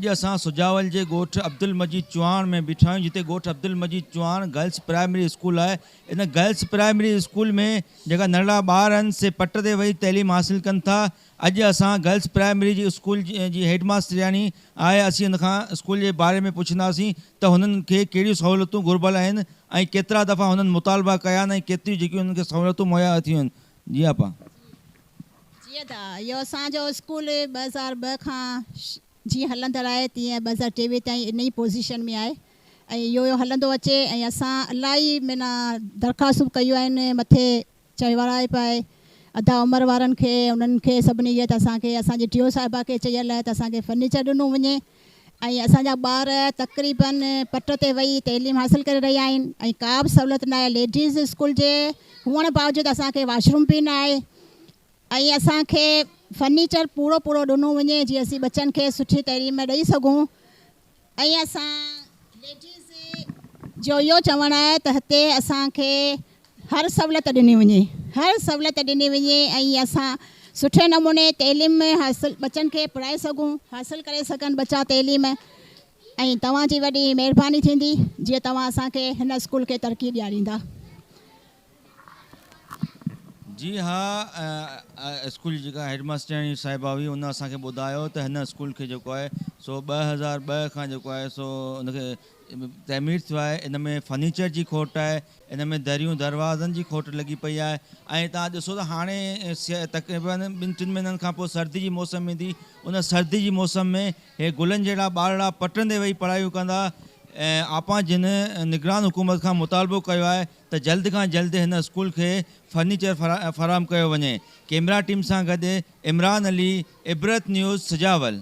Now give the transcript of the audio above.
अॼु असां सुजावल जे ॻोठ अब्दुल मजीद चौहान में बीठा आहियूं, जिते ॻोठ अब्दुल मजीद चौहान गर्ल्स प्राइमरी स्कूल आहे। इन गर्ल्स प्राइमरी स्कूल में जेका नंढड़ा ॿार आहिनि से पट ते वेही तइलीम हासिल कनि था। अॼु असां गर्ल्स प्राइमरी जी स्कूल जी हेडमास्टरियाणी आहे, असीं हुन खां स्कूल जे बारे में पुछंदासीं त हुननि खे कहिड़ियूं सहूलियतूं घुरिबल आहिनि ऐं केतिरा दफ़ा हुननि मुतालबा कया आहिनि ऐं केतिरियूं जेकियूं हुननि खे सहूलियतूं मुहैया थियूं आहिनि। जी आपा। जीअं त इहो असांजो स्कूल 2002 खां जीअं हलंदड़ आहे तीअं 2023 ताईं इन ई पोज़ीशन में आहे ऐं इहो हलंदो अचे। ऐं असां इलाही माना दरख़्वास्तूं कयूं आहिनि, मथे चढ़ाई पाए अधा उमिरि वारनि खे उन्हनि खे सभिनी इहे त असांखे असांजी टीओ साहिबा खे चयल आहे त असांखे फर्नीचर ॾिनो वञे ऐं असांजा ॿार तक़रीबन पट ते वेही तइलीम हासिल करे रहिया आहिनि ऐं का बि सहूलियत न आहे। लेडीज़ स्कूल जे हुअण बावजूदि असांखे वॉशरूम बि न आहे ऐं असांखे फर्नीचर पूरो ॾिनो वञे जीअं असीं बच्चनि खे सुठी तइलीम ॾेई सघूं। ऐं असां लेडीज़ जो इहो चवणु आहे त हिते असांखे हर सहूलियत ॾिनी वञे ऐं असां सुठे नमूने तइलीम हासिल बच्चनि खे पढ़ाए सघूं, हासिल करे सघनि बच्चा तइलीम। ऐं तव्हांजी वॾी महिरबानी थींदी जीअं तव्हां असांखे हिन स्कूल खे तरक़ी ॾियारींदा। जी हाँ, स्कूल जी जेका हेडमास्टराणी साहिबा हुई उन असांखे ॿुधायो त हिन स्कूल खे जेको आहे सो 2002 खां जेको आहे सो उनखे तइमीर थियो आहे। इन में फर्नीचर जी खोट आहे, इन में दरियूं दरवाज़नि जी खोट लॻी पई आहे। ऐं तव्हां ॾिसो त हाणे तक़रीबन 2-3 महीननि खां पोइ सर्दी जी मौसम ईंदी, उन सर्दी जी मौसम में हे गुलनि जहिड़ा ॿारड़ा पटनि ते वेही पढ़ाइयूं कंदा। ऐं आपा जिन निगरान हुकूमत खां मुतालबो कयो आहे त जल्द खां जल्द हिन स्कूल खे फर्नीचर फराहम कयो वञे। कैमरा टीम सां गॾु इमरान अली, इबरत न्यूज़, सुजावल।